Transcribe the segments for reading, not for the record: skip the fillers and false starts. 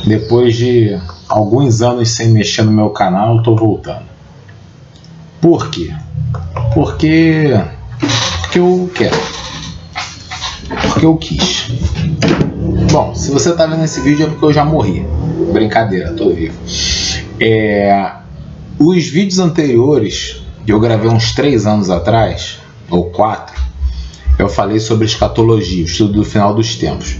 Depois de alguns anos sem mexer no meu canal, eu tô voltando. Por quê? Porque eu quero. Porque eu quis. Bom, se você tá vendo esse vídeo é porque eu já morri. Brincadeira, tô vivo. Os vídeos anteriores, que eu gravei uns 3 anos atrás, ou 4, eu falei sobre escatologia, o estudo do final dos tempos.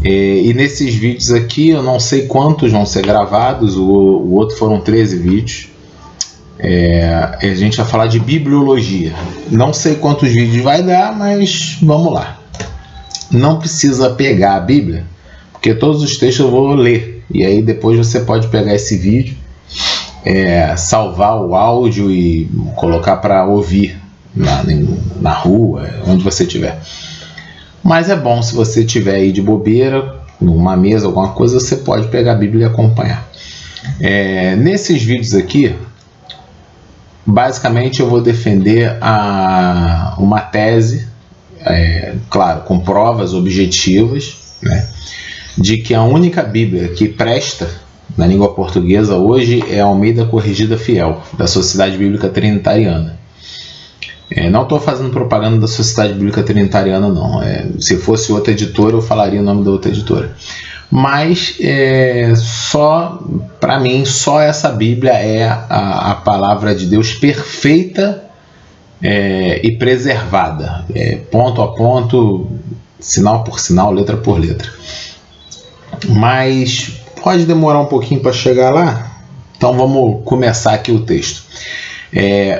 E nesses vídeos aqui, eu não sei quantos vão ser gravados, o outro foram 13 vídeos. A gente vai falar de bibliologia. Não sei quantos vídeos vai dar, mas vamos lá. Não precisa pegar a Bíblia, porque todos os textos eu vou ler. E aí depois você pode pegar esse vídeo, salvar o áudio e colocar para ouvir na rua, onde você estiver. Mas é bom, se você estiver aí de bobeira, numa mesa, alguma coisa, você pode pegar a Bíblia e acompanhar. Nesses vídeos aqui, basicamente eu vou defender uma tese, claro, com provas objetivas, né, de que a única Bíblia que presta na língua portuguesa hoje é a Almeida Corrigida Fiel, da Sociedade Bíblica Trinitariana. Não estou fazendo propaganda da Sociedade Bíblica Trinitariana, não. Se fosse outra editora, eu falaria o nome da outra editora. Mas, só para mim, só essa Bíblia é a palavra de Deus perfeita e preservada. Ponto a ponto, sinal por sinal, letra por letra. Mas pode demorar um pouquinho para chegar lá. Então vamos começar aqui o texto.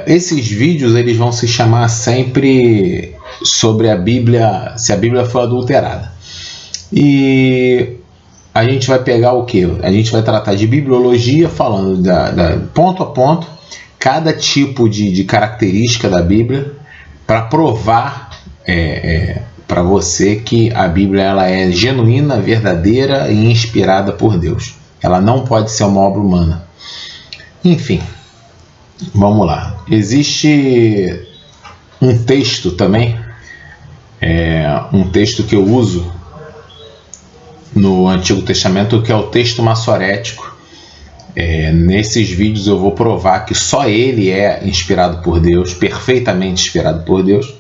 Esses vídeos eles vão se chamar sempre sobre a Bíblia, se a Bíblia for adulterada. E a gente vai pegar o que? A gente vai tratar de bibliologia, falando ponto a ponto, cada tipo de característica da Bíblia, para provar para você que a Bíblia ela é genuína, verdadeira e inspirada por Deus. Ela não pode ser uma obra humana. Enfim. Vamos lá. Existe um texto também, um texto que eu uso no Antigo Testamento, que é o texto massorético. Nesses vídeos eu vou provar que só ele é inspirado por Deus, perfeitamente inspirado por Deus.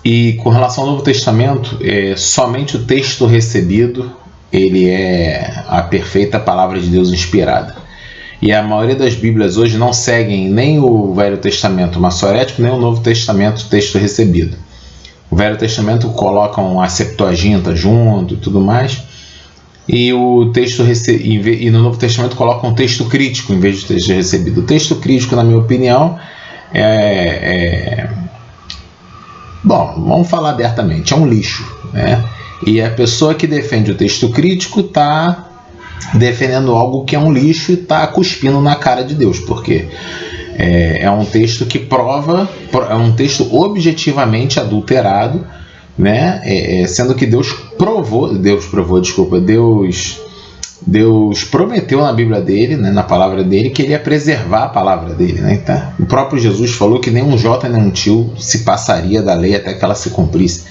E com relação ao Novo Testamento, somente o texto recebido ele é a perfeita palavra de Deus inspirada. E a maioria das Bíblias hoje não seguem nem o Velho Testamento massorético, nem o Novo Testamento, texto recebido. O Velho Testamento colocam a Septuaginta junto e tudo mais, e e no Novo Testamento colocam um texto crítico em vez de texto recebido. O texto crítico, na minha opinião, bom, vamos falar abertamente, é um lixo, né? E a pessoa que defende o texto crítico está defendendo algo que é um lixo e está cuspindo na cara de Deus, porque é um texto que é um texto objetivamente adulterado, né? Sendo que Deus prometeu na Bíblia dele, né, na palavra dele, que ele ia preservar a palavra dele, né? Então, o próprio Jesus falou que nem um jota nem um tio se passaria da lei até que ela se cumprisse.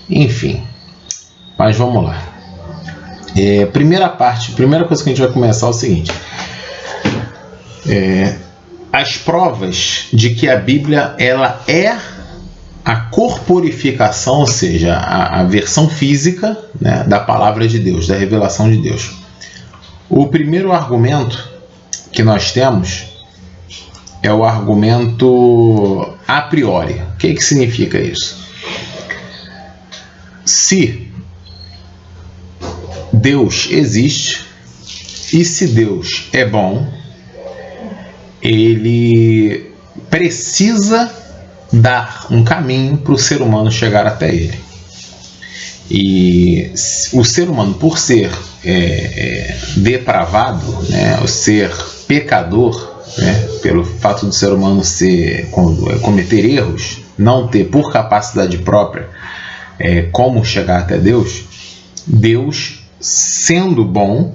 Enfim, mas vamos lá. Primeira coisa que a gente vai começar é o seguinte: as provas de que a Bíblia ela é a corporificação, ou seja, a versão física, né, da palavra de Deus, da revelação de Deus. O primeiro argumento que nós temos é o argumento a priori. O que significa isso? Se Deus existe e se Deus é bom, ele precisa dar um caminho para o ser humano chegar até ele. E o ser humano, por ser depravado, né, o ser pecador, né, pelo fato do ser humano cometer erros, não ter por capacidade própria como chegar até Deus, Deus, sendo bom,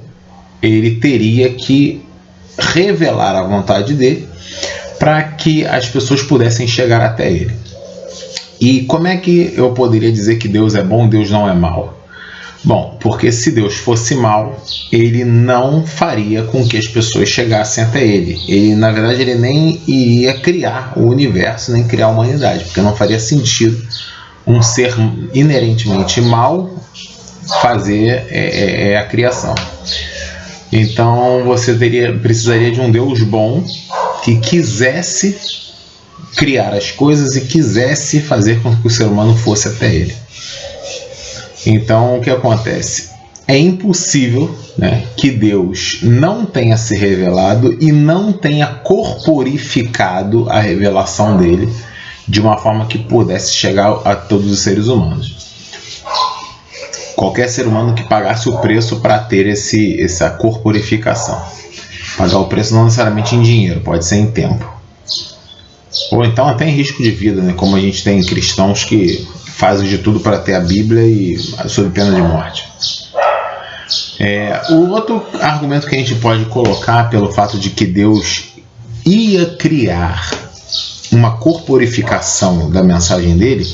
ele teria que revelar a vontade dele para que as pessoas pudessem chegar até ele. E como é que eu poderia dizer que Deus é bom e Deus não é mau? Bom, porque se Deus fosse mau, ele não faria com que as pessoas chegassem até ele. Ele, na verdade, ele nem iria criar o universo, nem criar a humanidade, porque não faria sentido um ser inerentemente mau fazer a criação. Então você precisaria de um Deus bom que quisesse criar as coisas e quisesse fazer com que o ser humano fosse até ele. Então o que acontece? É impossível, né, que Deus não tenha se revelado e não tenha corporificado a revelação dele de uma forma que pudesse chegar a todos os seres humanos. Qualquer ser humano que pagasse o preço para ter essa corporificação. Pagar o preço não necessariamente em dinheiro, pode ser em tempo. Ou então até em risco de vida, né? Como a gente tem cristãos que fazem de tudo para ter a Bíblia e sob pena de morte. O outro argumento que a gente pode colocar pelo fato de que Deus ia criar uma corporificação da mensagem dele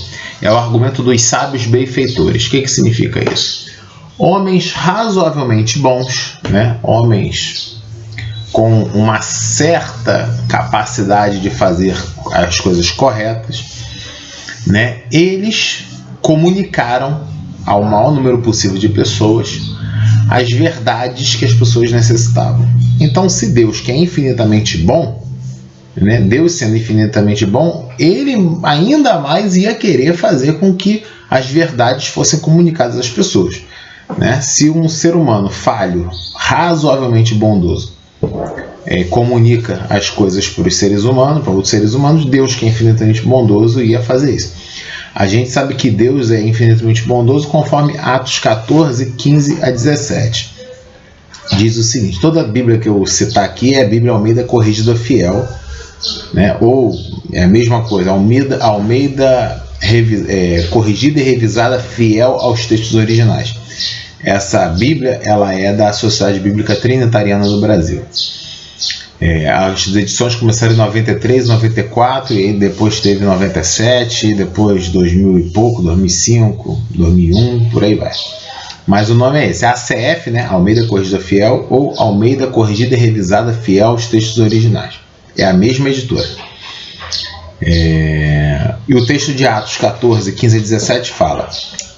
é o argumento dos sábios benfeitores. O que significa isso? Homens razoavelmente bons, né? Homens com uma certa capacidade de fazer as coisas corretas, né? Eles comunicaram ao maior número possível de pessoas as verdades que as pessoas necessitavam. Então, se Deus, que é infinitamente bom, né, Deus sendo infinitamente bom, ele ainda mais ia querer fazer com que as verdades fossem comunicadas às pessoas, né? Se um ser humano falho, razoavelmente bondoso, comunica as coisas para os seres humanos, para outros seres humanos, Deus, que é infinitamente bondoso, ia fazer isso. A gente sabe que Deus é infinitamente bondoso conforme Atos 14, 15 a 17. Diz o seguinte: toda a Bíblia que eu citar aqui é a Bíblia Almeida Corrigida Fiel, né? Ou é a mesma coisa, Almeida Corrigida e Revisada Fiel aos textos originais. Essa Bíblia, ela é da Sociedade Bíblica Trinitariana do Brasil. As edições começaram em 93, 94, e aí depois teve 97, depois 2000 e pouco, 2005, 2001, por aí vai. Mas o nome é esse, ACF, né? Almeida Corrigida Fiel, ou Almeida Corrigida e Revisada Fiel aos textos originais. É a mesma editora. E o texto de Atos 14, 15 a 17 fala: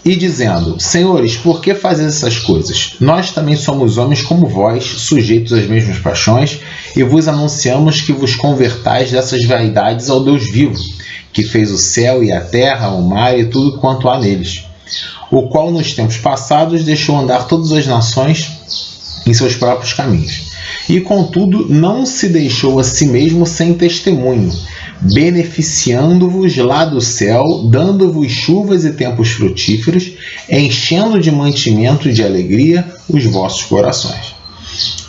e dizendo, senhores, por que fazeis essas coisas? Nós também somos homens como vós, sujeitos às mesmas paixões, e vos anunciamos que vos convertais dessas vaidades ao Deus vivo, que fez o céu e a terra, o mar e tudo quanto há neles, o qual nos tempos passados deixou andar todas as nações em seus próprios caminhos. E contudo não se deixou a si mesmo sem testemunho, beneficiando-vos lá do céu, dando-vos chuvas e tempos frutíferos, enchendo de mantimento e de alegria os vossos corações.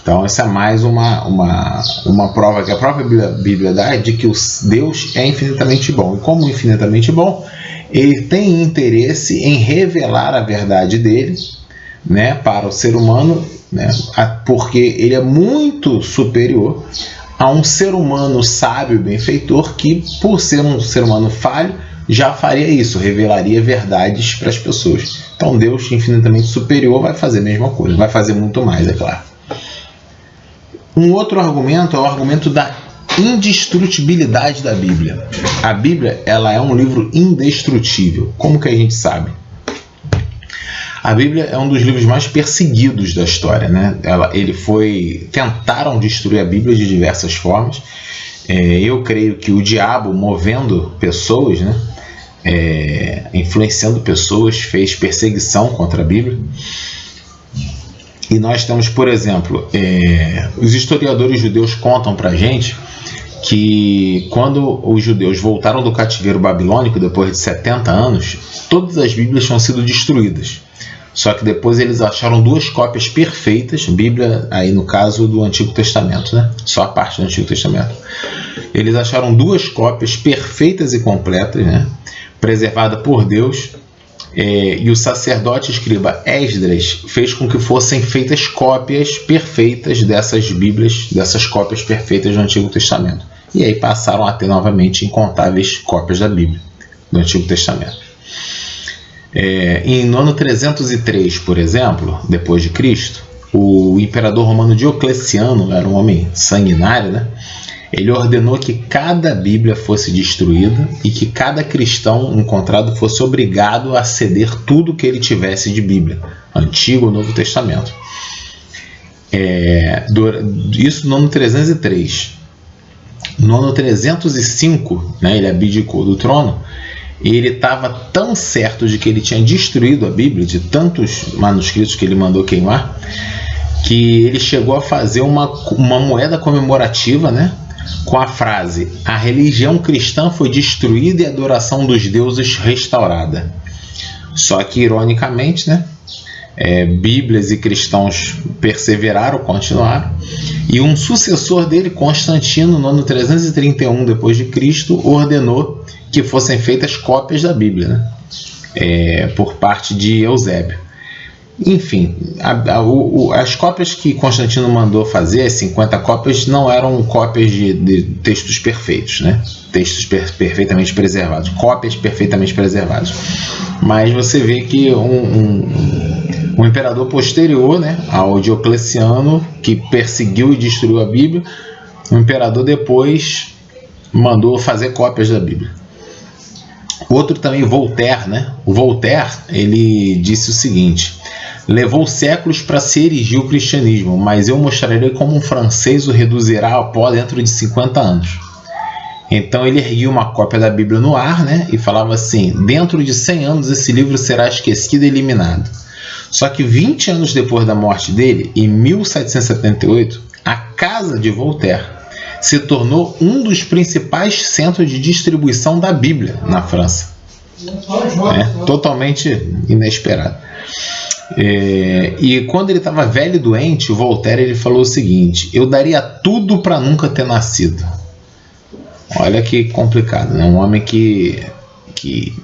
Então essa é mais uma prova que a própria Bíblia dá de que Deus é infinitamente bom. E como infinitamente bom, ele tem interesse em revelar a verdade dele, né, para o ser humano, né, porque ele é muito superior a um ser humano sábio e benfeitor que, por ser um ser humano falho, já faria isso, revelaria verdades para as pessoas. Então Deus, infinitamente superior, vai fazer a mesma coisa, vai fazer muito mais, é claro. Um outro argumento é o argumento da indestrutibilidade da Bíblia. A Bíblia, ela é um livro indestrutível. Como que a gente sabe? A Bíblia é um dos livros mais perseguidos da história, né? Tentaram destruir a Bíblia de diversas formas. Eu creio que o diabo, movendo pessoas, né? Influenciando pessoas, fez perseguição contra a Bíblia. E nós temos, por exemplo, os historiadores judeus contam pra gente que quando os judeus voltaram do cativeiro babilônico depois de 70 anos, todas as Bíblias tinham sido destruídas. Só que depois eles acharam duas cópias perfeitas, Bíblia aí no caso do Antigo Testamento, né? Só a parte do Antigo Testamento. Eles acharam duas cópias perfeitas e completas, né? Preservada por Deus, e o sacerdote escriba Esdras fez com que fossem feitas cópias perfeitas dessas Bíblias, dessas cópias perfeitas do Antigo Testamento. E aí passaram a ter novamente incontáveis cópias da Bíblia, do Antigo Testamento. Em no ano 303, por exemplo, depois de Cristo, o imperador romano Diocleciano, era um homem sanguinário, né? Ele ordenou que cada Bíblia fosse destruída e que cada cristão encontrado fosse obrigado a ceder tudo que ele tivesse de Bíblia, Antigo ou Novo Testamento. Isso no ano 303. No ano 305, né, ele abdicou do trono. Ele estava tão certo de que ele tinha destruído a Bíblia, de tantos manuscritos que ele mandou queimar, que ele chegou a fazer uma moeda comemorativa, né, com a frase: a religião cristã foi destruída e a adoração dos deuses restaurada. Só que, ironicamente, né, Bíblias e cristãos perseveraram, continuaram, e um sucessor dele, Constantino, no ano 331 depois de Cristo, ordenou que fossem feitas cópias da Bíblia, né, por parte de Eusébio. Enfim, as cópias que Constantino mandou fazer, 50 cópias, não eram cópias de textos perfeitos, né? Textos perfeitamente preservados, cópias perfeitamente preservadas. Mas você vê que um imperador posterior, né, ao Diocleciano, que perseguiu e destruiu a Bíblia, o imperador depois mandou fazer cópias da Bíblia. Outro também, Voltaire, né? O Voltaire, ele disse o seguinte: levou séculos para se erigir o cristianismo, mas eu mostrarei como um francês o reduzirá a pó dentro de 50 anos. Então ele erguia uma cópia da Bíblia no ar, né, e falava assim: dentro de 100 anos esse livro será esquecido e eliminado. Só que 20 anos depois da morte dele, em 1778, a casa de Voltaire se tornou um dos principais centros de distribuição da Bíblia na França. Totalmente inesperado. E quando ele estava velho e doente, o Voltaire, ele falou o seguinte: eu daria tudo para nunca ter nascido. Olha que complicado, né? Um homem que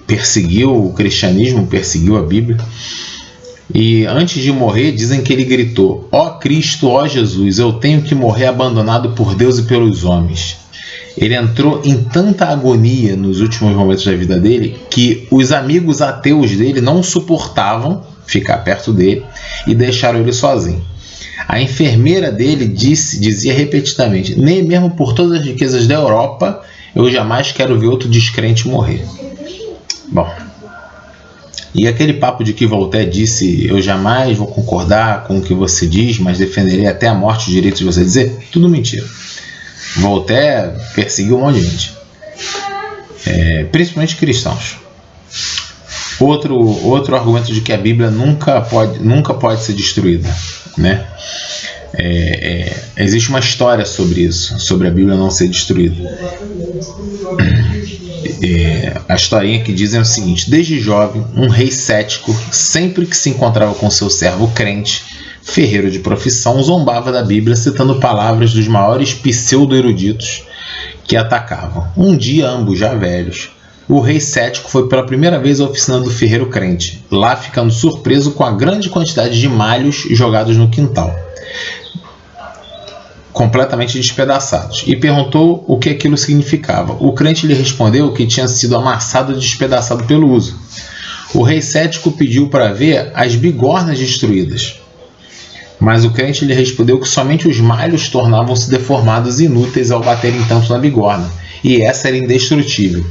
perseguiu o cristianismo, perseguiu a Bíblia. E antes de morrer, dizem que ele gritou: ó Cristo, ó Jesus, eu tenho que morrer abandonado por Deus e pelos homens. Ele entrou em tanta agonia nos últimos momentos da vida dele que os amigos ateus dele não suportavam ficar perto dele e deixaram ele sozinho. A enfermeira dele dizia repetidamente: nem mesmo por todas as riquezas da Europa eu jamais quero ver outro descrente morrer. Bom, e aquele papo de que Voltaire disse: eu jamais vou concordar com o que você diz, mas defenderei até a morte o direito de você dizer, tudo mentira. Voltaire perseguiu um monte de gente, principalmente cristãos. Outro argumento de que a Bíblia nunca pode ser destruída, né? Existe uma história sobre isso, sobre a Bíblia não ser destruída. A historinha que dizem é o seguinte: desde jovem, um rei cético, sempre que se encontrava com seu servo crente, ferreiro de profissão, zombava da Bíblia, citando palavras dos maiores pseudo-eruditos que atacavam. Um dia, ambos já velhos, o rei cético foi pela primeira vez à oficina do ferreiro crente, lá ficando surpreso com a grande quantidade de malhos jogados no quintal, completamente despedaçados, e perguntou o que aquilo significava. O crente lhe respondeu que tinha sido amassado e despedaçado pelo uso. O rei cético pediu para ver as bigornas destruídas, mas o crente lhe respondeu que somente os malhos tornavam-se deformados e inúteis ao baterem tanto na bigorna, e essa era indestrutível,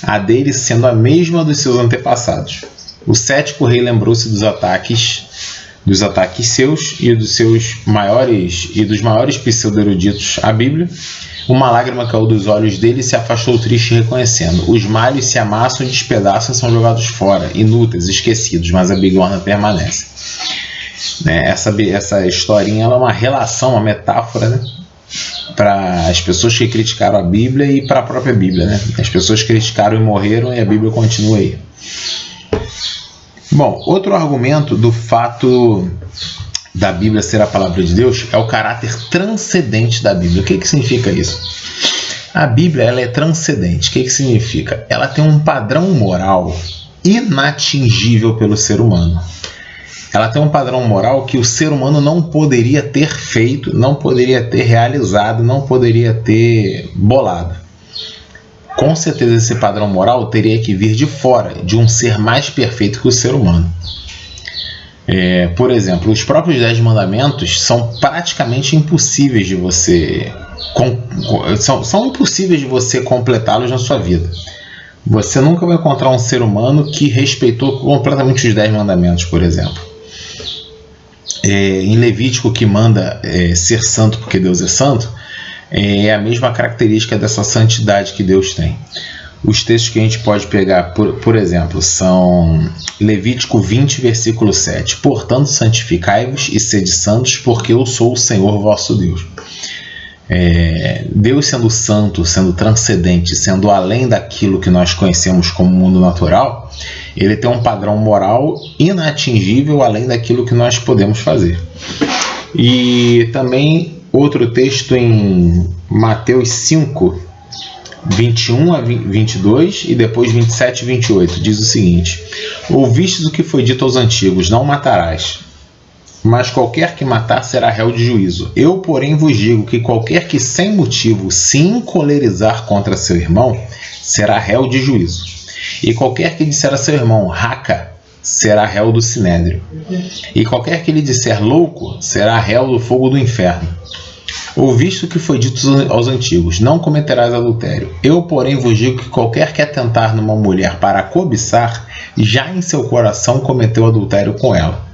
a dele sendo a mesma dos seus antepassados. O cético rei lembrou-se dos ataques seus e dos maiores pseudo-eruditos à Bíblia. Uma lágrima caiu dos olhos dele e se afastou triste, reconhecendo: os malhos se amassam, despedaçam e são jogados fora, inúteis, esquecidos, mas a bigorna permanece. Essa historinha ela é uma relação, uma metáfora, né, para as pessoas que criticaram a Bíblia e para a própria Bíblia, né? As pessoas criticaram e morreram e a Bíblia continua aí. Bom, outro argumento do fato da Bíblia ser a palavra de Deus é o caráter transcendente da Bíblia. O que significa isso? A Bíblia ela é transcendente. O que significa? Ela tem um padrão moral inatingível pelo ser humano. Ela tem um padrão moral que o ser humano não poderia ter feito, não poderia ter realizado, não poderia ter bolado. com certeza esse padrão moral teria que vir de fora, de um ser mais perfeito que o ser humano. Por exemplo, os próprios 10 mandamentos são praticamente impossíveis de você são impossíveis de você completá-los na sua vida. Você nunca vai encontrar um ser humano que respeitou completamente os 10 mandamentos, por exemplo. Em Levítico, que manda ser santo porque Deus é santo, é a mesma característica dessa santidade que Deus tem. Os textos que a gente pode pegar, por exemplo, são Levítico 20, versículo 7. Portanto, santificai-vos e sede santos, porque eu sou o Senhor vosso Deus. Deus sendo santo, sendo transcendente, sendo além daquilo que nós conhecemos como mundo natural, ele tem um padrão moral inatingível além daquilo que nós podemos fazer. E também outro texto em Mateus 5, 21 a 22 e depois 27 e 28 diz o seguinte: ouvistes o que foi dito aos antigos, não matarás, mas qualquer que matar será réu de juízo. Eu, porém, vos digo que qualquer que sem motivo se encolerizar contra seu irmão será réu de juízo. E qualquer que disser a seu irmão raca será réu do sinédrio. E qualquer que lhe disser louco será réu do fogo do inferno. Ouviste o que foi dito aos antigos, não cometerás adultério. Eu, porém, vos digo que qualquer que atentar numa mulher para cobiçar, já em seu coração cometeu adultério com ela.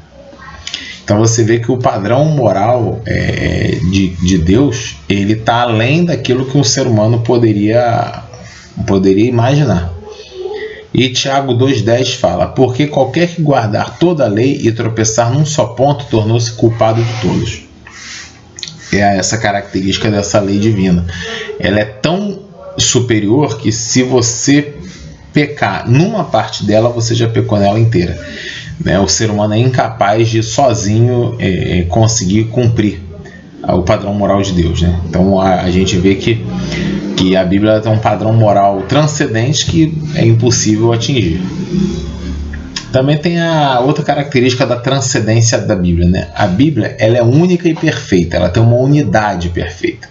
Então você vê que o padrão moral de Deus, ele está além daquilo que um ser humano poderia imaginar. E Tiago 2,10 fala: porque qualquer que guardar toda a lei e tropeçar num só ponto, tornou-se culpado de todos. É essa característica dessa lei divina. Ela é tão superior que se você pecar numa parte dela, você já pecou nela inteira. O ser humano é incapaz de sozinho conseguir cumprir o padrão moral de Deus. Então a gente vê que a Bíblia tem um padrão moral transcendente que é impossível atingir. Também tem a outra característica da transcendência da Bíblia. A Bíblia ela é única e perfeita, ela tem uma unidade perfeita.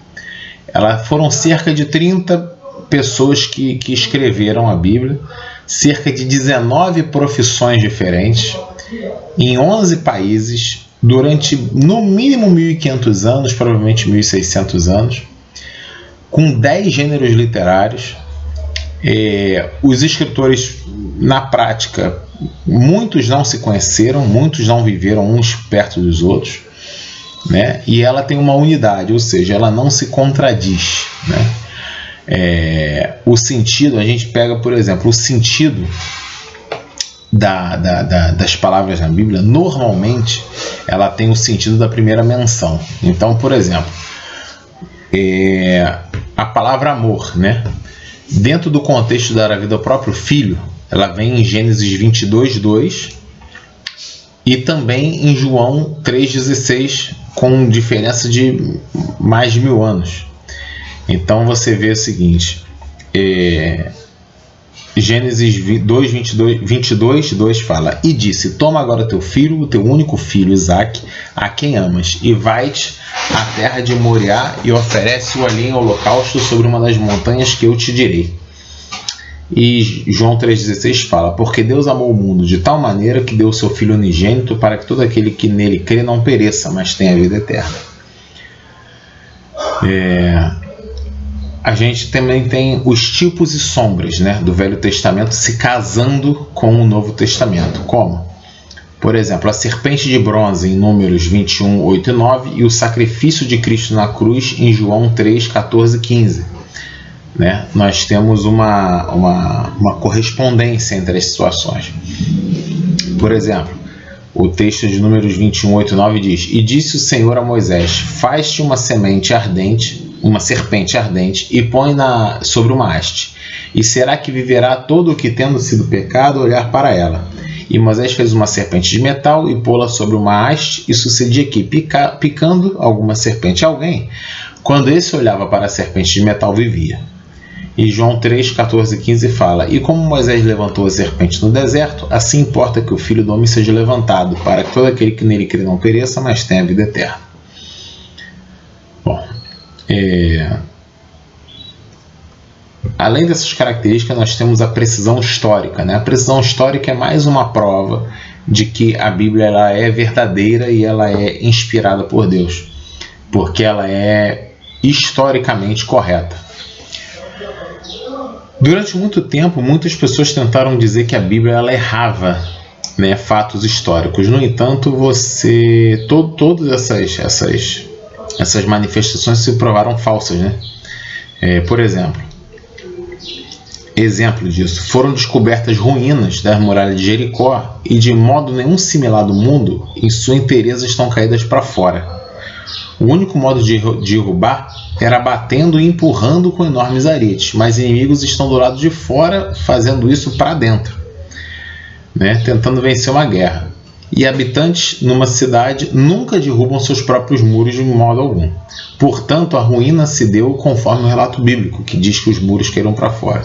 Foram cerca de 30 pessoas que escreveram a Bíblia, cerca de 19 profissões diferentes, em 11 países, durante no mínimo 1.500 anos, provavelmente 1.600 anos, com 10 gêneros literários. Os escritores, na prática, muitos não se conheceram, muitos não viveram uns perto dos outros, e ela tem uma unidade, ou seja, ela não se contradiz. O sentido, a gente pega, por exemplo, o sentido das palavras na Bíblia, normalmente ela tem o sentido da primeira menção. Então, por exemplo, a palavra amor, dentro do contexto da vida do próprio filho, ela vem em Gênesis 22:2 e também em João 3:16, com diferença de mais de 1000 anos. Então você vê o seguinte: Gênesis 22:2 fala: e disse, toma agora teu filho, o teu único filho Isaque, a quem amas, e vai-te à terra de Moriá e oferece-o ali em holocausto sobre uma das montanhas que eu te direi. E João 3,16 fala: porque Deus amou o mundo de tal maneira que deu o seu Filho unigênito para que todo aquele que nele crê não pereça, mas tenha vida eterna. A gente também tem os tipos e sombras do Velho Testamento se casando com o Novo Testamento. Como? Por exemplo, a serpente de bronze em Números 21, 8 e 9 e o sacrifício de Cristo na cruz em João 3, 14 e 15. Nós temos uma correspondência entre as situações. Por exemplo, o texto de Números 21, 8 e 9 diz: e disse o Senhor a Moisés, faz-te uma serpente ardente e põe-na sobre uma haste, e será que viverá todo o que, tendo sido pecado, olhar para ela. E Moisés fez uma serpente de metal e pô-la sobre uma haste, e sucedia que, picando alguma serpente a alguém, quando esse olhava para a serpente de metal, vivia. E João 3, 14 e 15 fala: e como Moisés levantou a serpente no deserto, assim importa que o Filho do Homem seja levantado, para que todo aquele que nele crê não pereça, mas tenha a vida eterna. Bom, além dessas características, nós temos a precisão histórica, né? A precisão histórica é mais uma prova de que a Bíblia ela é verdadeira e ela é inspirada por Deus, porque ela é historicamente correta. Durante muito tempo, muitas pessoas tentaram dizer que a Bíblia ela errava, né, fatos históricos. No entanto, todas essas manifestações se provaram falsas, né? Por exemplo disso, foram descobertas ruínas das muralhas de Jericó e de modo nenhum similar do mundo, em sua inteireza estão caídas para fora. O único modo de derrubar era batendo e empurrando com enormes aretes, mas inimigos estão do lado de fora fazendo isso para dentro, né? Tentando vencer uma guerra. E habitantes numa cidade nunca derrubam seus próprios muros de modo algum. Portanto, a ruína se deu conforme o relato bíblico, que diz que os muros caíram para fora.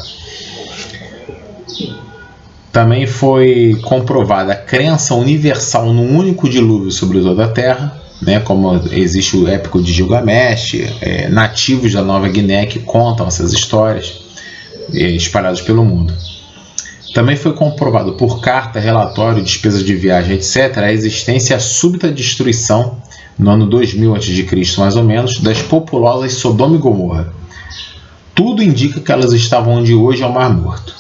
Também foi comprovada a crença universal num único dilúvio sobre toda a Terra, né, como existe o épico de Gilgamesh, nativos da Nova Guiné que contam essas histórias espalhadas pelo mundo. Também foi comprovado por carta, relatório, despesas de viagem, etc., a existência e a súbita destruição, no ano 2000 a.C., mais ou menos, das populosas Sodoma e Gomorra. Tudo indica que elas estavam onde hoje é o Mar Morto.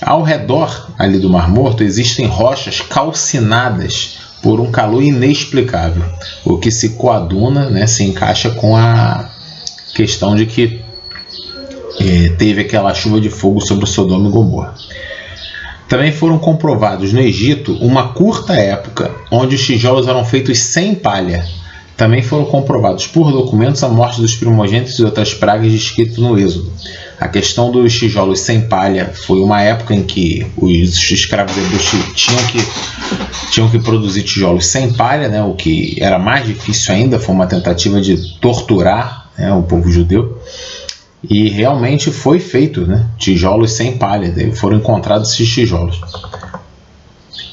Ao redor ali do Mar Morto existem rochas calcinadas por um calor inexplicável, o que se coaduna, né, se encaixa com a questão de que teve aquela chuva de fogo sobre o Sodoma e Gomorra. Também foram comprovados no Egito uma curta época onde os tijolos eram feitos sem palha. Também foram comprovados por documentos a morte dos primogênitos e outras pragas descritas no Êxodo. A questão dos tijolos sem palha foi uma época em que os escravos hebreus tinham que produzir tijolos sem palha, né, o que era mais difícil ainda, foi uma tentativa de torturar, né, o povo judeu. E realmente foi feito, né, tijolos sem palha, foram encontrados esses tijolos.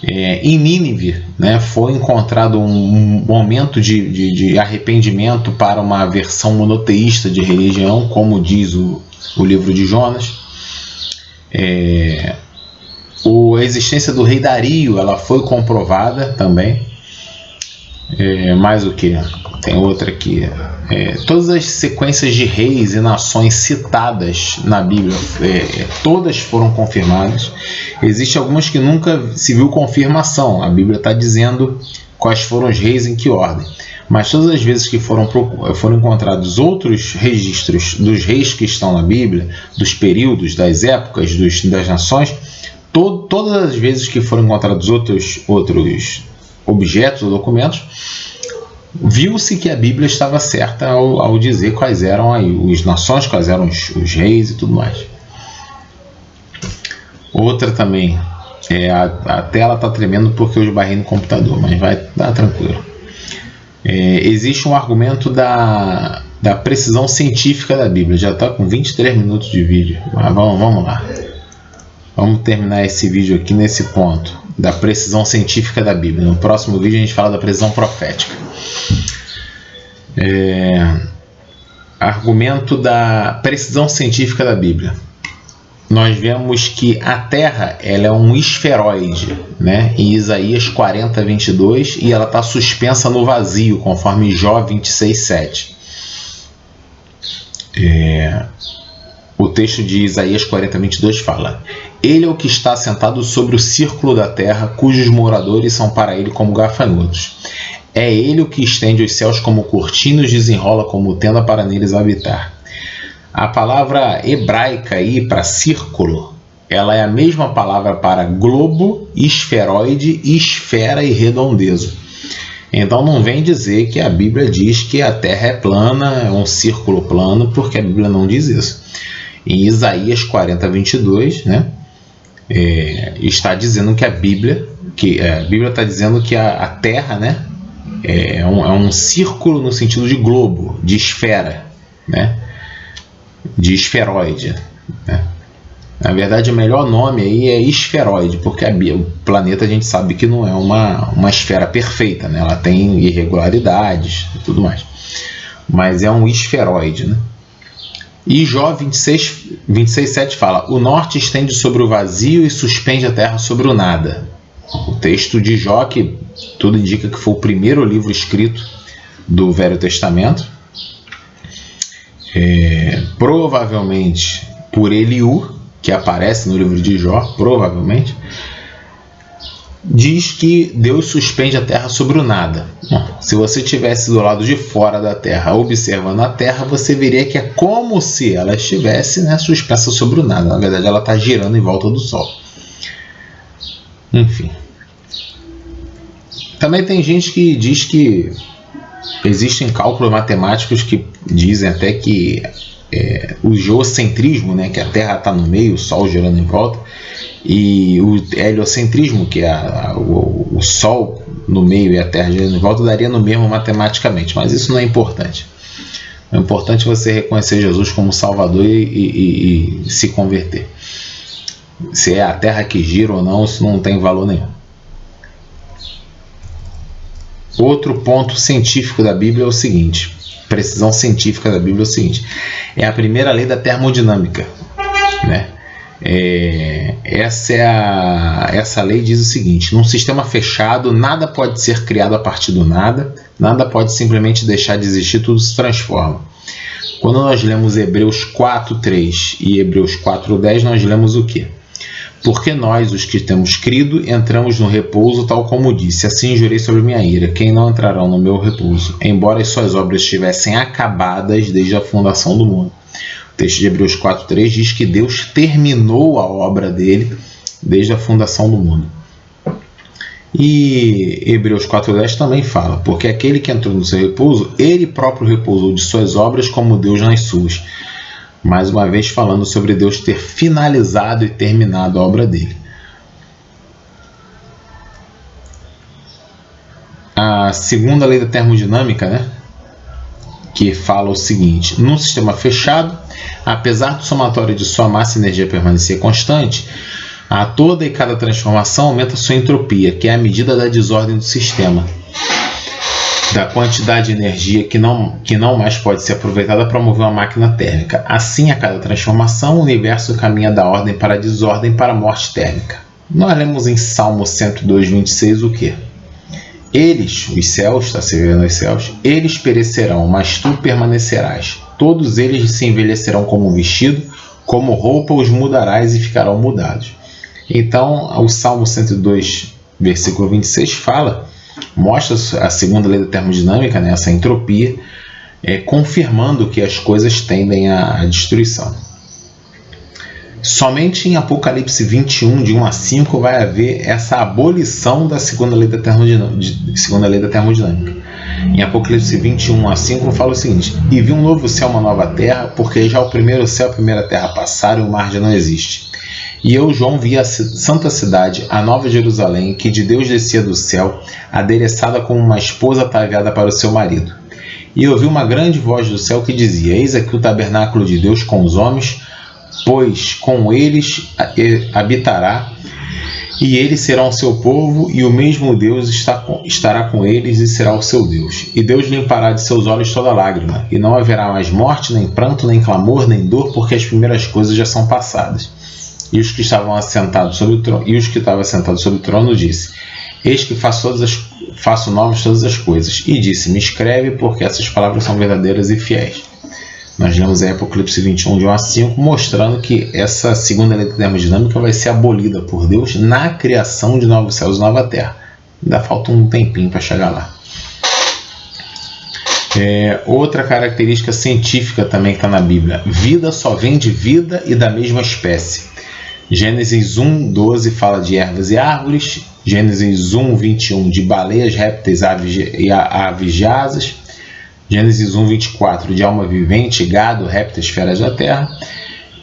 Em Nínive, né, foi encontrado um momento de arrependimento para uma versão monoteísta de religião, como diz o livro de Jonas. A existência do rei Dario ela foi comprovada também. Mais o que? Tem outra aqui. Todas as sequências de reis e nações citadas na Bíblia, todas foram confirmadas. Existem algumas que nunca se viu confirmação. A Bíblia está dizendo quais foram os reis em que ordem. Mas todas as vezes que foram encontrados outros registros dos reis que estão na Bíblia, dos períodos, das épocas, das nações, todas as vezes que foram encontrados outros objetos ou documentos, viu-se que a Bíblia estava certa ao dizer quais eram as nações, quais eram os reis e tudo mais. Outra também, a tela está tremendo porque eu esbarrei no computador, mas vai dar tranquilo. Existe um argumento da precisão científica da Bíblia. Já está com 23 minutos de vídeo, mas vamos lá. Vamos terminar esse vídeo aqui nesse ponto da precisão científica da Bíblia. No próximo vídeo a gente fala da precisão profética. Argumento da precisão científica da Bíblia. Nós vemos que a Terra ela é um esferoide, né? Em Isaías 40, 22, e ela está suspensa no vazio, conforme Jó 26, 7. O texto de Isaías 40, 22 fala: Ele é o que está assentado sobre o círculo da terra, cujos moradores são para ele como gafanhotos. É ele o que estende os céus como cortina e os desenrola como tenda para neles habitar. A palavra hebraica aí para círculo, ela é a mesma palavra para globo, esferoide, esfera e redondeza. Então não vem dizer que a Bíblia diz que a Terra é plana, é um círculo plano, porque a Bíblia não diz isso. Em Isaías 40, 22, né, está dizendo que a Bíblia está dizendo que a Terra, né, é um círculo no sentido de globo, de esfera, né, de esferoide, né. Na verdade, o melhor nome aí é esferoide, porque o planeta a gente sabe que não é uma esfera perfeita, né? Ela tem irregularidades e tudo mais. Mas é um esferoide, né? E Jó 26:7 fala: o norte estende sobre o vazio e suspende a terra sobre o nada. O texto de Jó, que tudo indica que foi o primeiro livro escrito do Velho Testamento, provavelmente por Eliú, que aparece no livro de Jó, provavelmente, diz que Deus suspende a terra sobre o nada. Se você estivesse do lado de fora da terra, observando a terra, você veria que é como se ela estivesse, né, suspensa sobre o nada. Na verdade, ela está girando em volta do Sol. Enfim. Também tem gente que diz que existem cálculos matemáticos que dizem até que o geocentrismo, né, que a Terra está no meio, o Sol girando em volta, e o heliocentrismo, que é o Sol no meio e a Terra girando em volta, daria no mesmo matematicamente, mas isso não é importante. É importante você reconhecer Jesus como Salvador e se converter. Se é a Terra que gira ou não, isso não tem valor nenhum. Outro ponto científico da Bíblia é o seguinte, precisão científica da Bíblia é o seguinte, é a primeira lei da termodinâmica, né? Essa lei diz o seguinte: num sistema fechado, nada pode ser criado a partir do nada, nada pode simplesmente deixar de existir, tudo se transforma. Quando nós lemos Hebreus 4:3 e Hebreus 4:10, nós lemos o quê? Porque nós, os que temos crido, entramos no repouso, tal como disse: assim jurei sobre minha ira, quem não entrarão no meu repouso, embora as suas obras estivessem acabadas desde a fundação do mundo. O texto de Hebreus 4:3 diz que Deus terminou a obra dele desde a fundação do mundo. E Hebreus 4:10 também fala: porque aquele que entrou no seu repouso, ele próprio repousou de suas obras como Deus nas suas. Mais uma vez falando sobre Deus ter finalizado e terminado a obra dele. A segunda lei da termodinâmica, né, que fala o seguinte: num sistema fechado, apesar do somatório de sua massa e energia permanecer constante, a toda e cada transformação aumenta sua entropia, que é a medida da desordem do sistema, da quantidade de energia que não mais pode ser aproveitada para mover uma máquina térmica. Assim, a cada transformação, o universo caminha da ordem para a desordem, para a morte térmica. Nós lemos em Salmo 102:26 o quê? Eles, os céus, está se vendo os céus, eles perecerão, mas tu permanecerás. Todos eles se envelhecerão como um vestido, como roupa os mudarás e ficarão mudados. Então, o Salmo 102, versículo 26 mostra a segunda lei da termodinâmica, né, essa entropia, confirmando que as coisas tendem à destruição. Somente em Apocalipse 21, de 1 a 5, vai haver essa abolição da segunda lei da termodinâmica. Em Apocalipse 21 a 5 fala o seguinte: e vi um novo céu, uma nova terra, porque já o primeiro céu e a primeira terra passaram e o mar já não existe. E eu, João, vi a santa cidade, a nova Jerusalém, que de Deus descia do céu, adereçada como uma esposa ataviada para o seu marido. E ouvi uma grande voz do céu que dizia: eis aqui o tabernáculo de Deus com os homens, pois com eles habitará, e eles serão o seu povo, e o mesmo Deus estará com eles e será o seu Deus. E Deus limpará de seus olhos toda lágrima, e não haverá mais morte, nem pranto, nem clamor, nem dor, porque as primeiras coisas já são passadas. E os que estavam assentados sobre o trono, disse: eis que faço novas todas as coisas. E disse: me escreve, porque essas palavras são verdadeiras e fiéis. Nós lemos aí Apocalipse 21, de 1 a 5, mostrando que essa segunda lei da termodinâmica vai ser abolida por Deus na criação de novos céus e nova terra. Ainda falta um tempinho para chegar lá. Outra característica científica também que está na Bíblia: vida só vem de vida e da mesma espécie. Gênesis 1:12 fala de ervas e árvores. Gênesis 1:21 de baleias, répteis e aves de asas. Gênesis 1:24 de alma vivente, gado, répteis, feras da terra.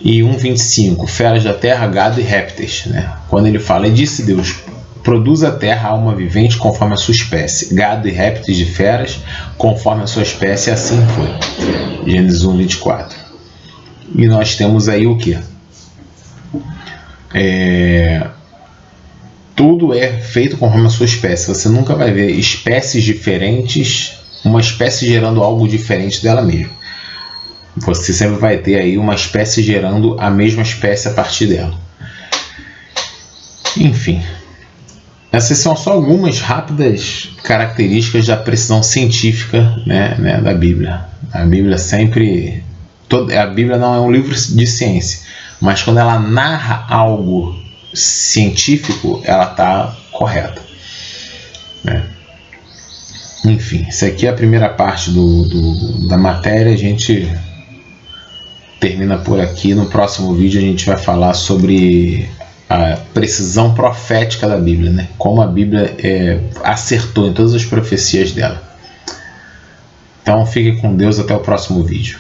E 1:25 feras da terra, gado e répteis, né? Quando ele fala: e disse Deus: produz a terra alma vivente conforme a sua espécie, gado e répteis de feras conforme a sua espécie, e assim foi. Gênesis 1:24. E nós temos aí o que? Tudo é feito conforme a sua espécie. Você nunca vai ver espécies diferentes, uma espécie gerando algo diferente dela mesma. Você sempre vai ter aí uma espécie gerando a mesma espécie a partir dela. Enfim, essas são só algumas rápidas características da precisão científica, né, da Bíblia. A Bíblia sempre... a Bíblia não é um livro de ciência, mas quando ela narra algo científico, ela está correta, né? Enfim, isso aqui é a primeira parte da matéria. A gente termina por aqui. No próximo vídeo a gente vai falar sobre a precisão profética da Bíblia, né? Como a Bíblia acertou em todas as profecias dela. Então fique com Deus, até o próximo vídeo.